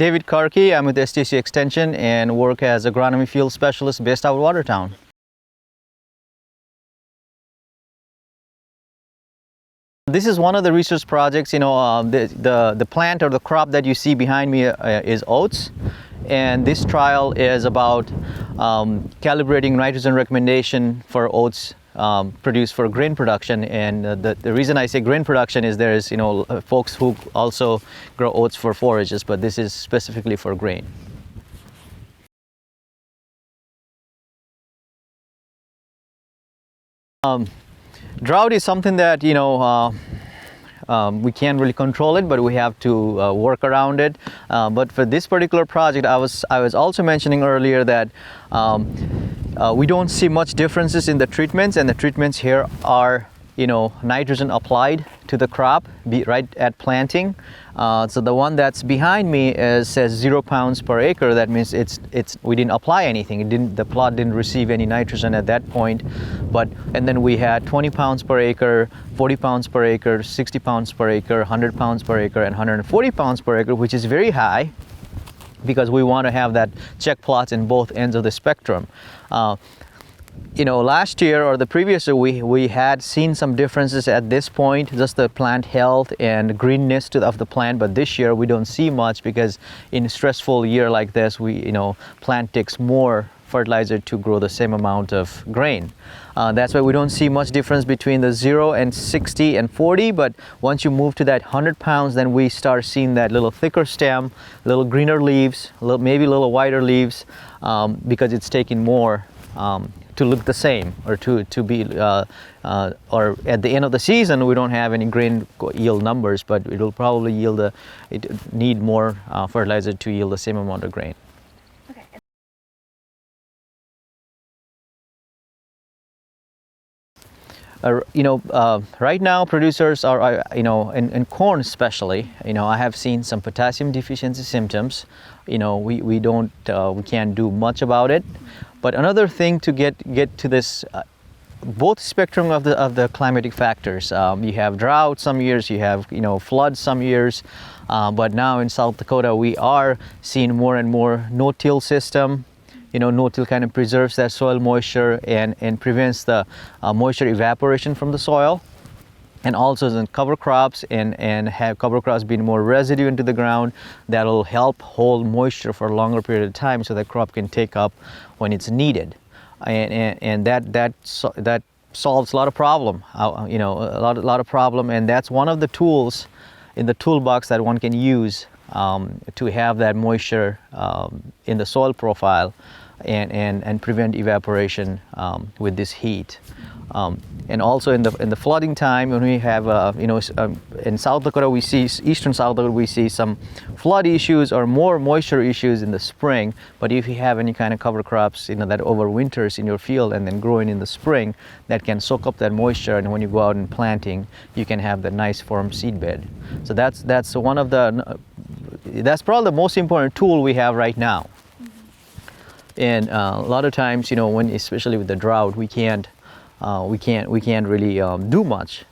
David Karki. I'm with SDSU Extension and work as agronomy field specialist based out of Watertown. This is one of the research projects. The plant or the crop that you see behind me is oats, and this trial is about calibrating nitrogen recommendation for oats produced for grain production. And the reason I say grain production is there is folks who also grow oats for forages, but this is specifically for grain. Drought is something that we can't really control it, but we have to work around it. But for this particular project, I was also mentioning earlier that we don't see much differences in the treatments, and the treatments here are nitrogen applied to the crop right at planting. So the one that's behind me says 0 pounds per acre. That means we didn't apply anything. The plot didn't receive any nitrogen at that point. And then we had 20 pounds per acre, 40 pounds per acre, 60 pounds per acre, 100 pounds per acre, and 140 pounds per acre, which is very high because we want to have that check plots in both ends of the spectrum. Last year or the previous year, we had seen some differences at this point, just the plant health and greenness of the plant. But this year we don't see much because in a stressful year like this, plant takes more fertilizer to grow the same amount of grain. That's why we don't see much difference between the 0 and 60 and 40. But once you move to that 100 pounds, then we start seeing that little thicker stem, little greener leaves, maybe a little wider leaves, because it's taking more to look the same, or to be or at the end of the season we don't have any grain yield numbers, but it will probably need more fertilizer to yield the same amount of grain. Okay. Right now producers are, in corn especially, I have seen some potassium deficiency symptoms. We can't do much about it. But another thing to get to this, both spectrum of the climatic factors. You have drought some years, you have floods some years, but now in South Dakota we are seeing more and more no-till system. No-till kind of preserves that soil moisture and prevents the moisture evaporation from the soil. And also in cover crops and have cover crops being more residue into the ground, that will help hold moisture for a longer period of time so the crop can take up when it's needed. And that solves a lot of problem, a lot of problem, and that's one of the tools in the toolbox that one can use to have that moisture in the soil profile and prevent evaporation with this heat. And also in the flooding time, when we have in South Dakota eastern South Dakota we see some flood issues or more moisture issues in the spring. But if you have any kind of cover crops that overwinters in your field and then growing in the spring, that can soak up that moisture, and when you go out and planting, you can have the nice firm seed bed. So that's probably the most important tool we have right now. And a lot of times, especially with the drought, we can't really do much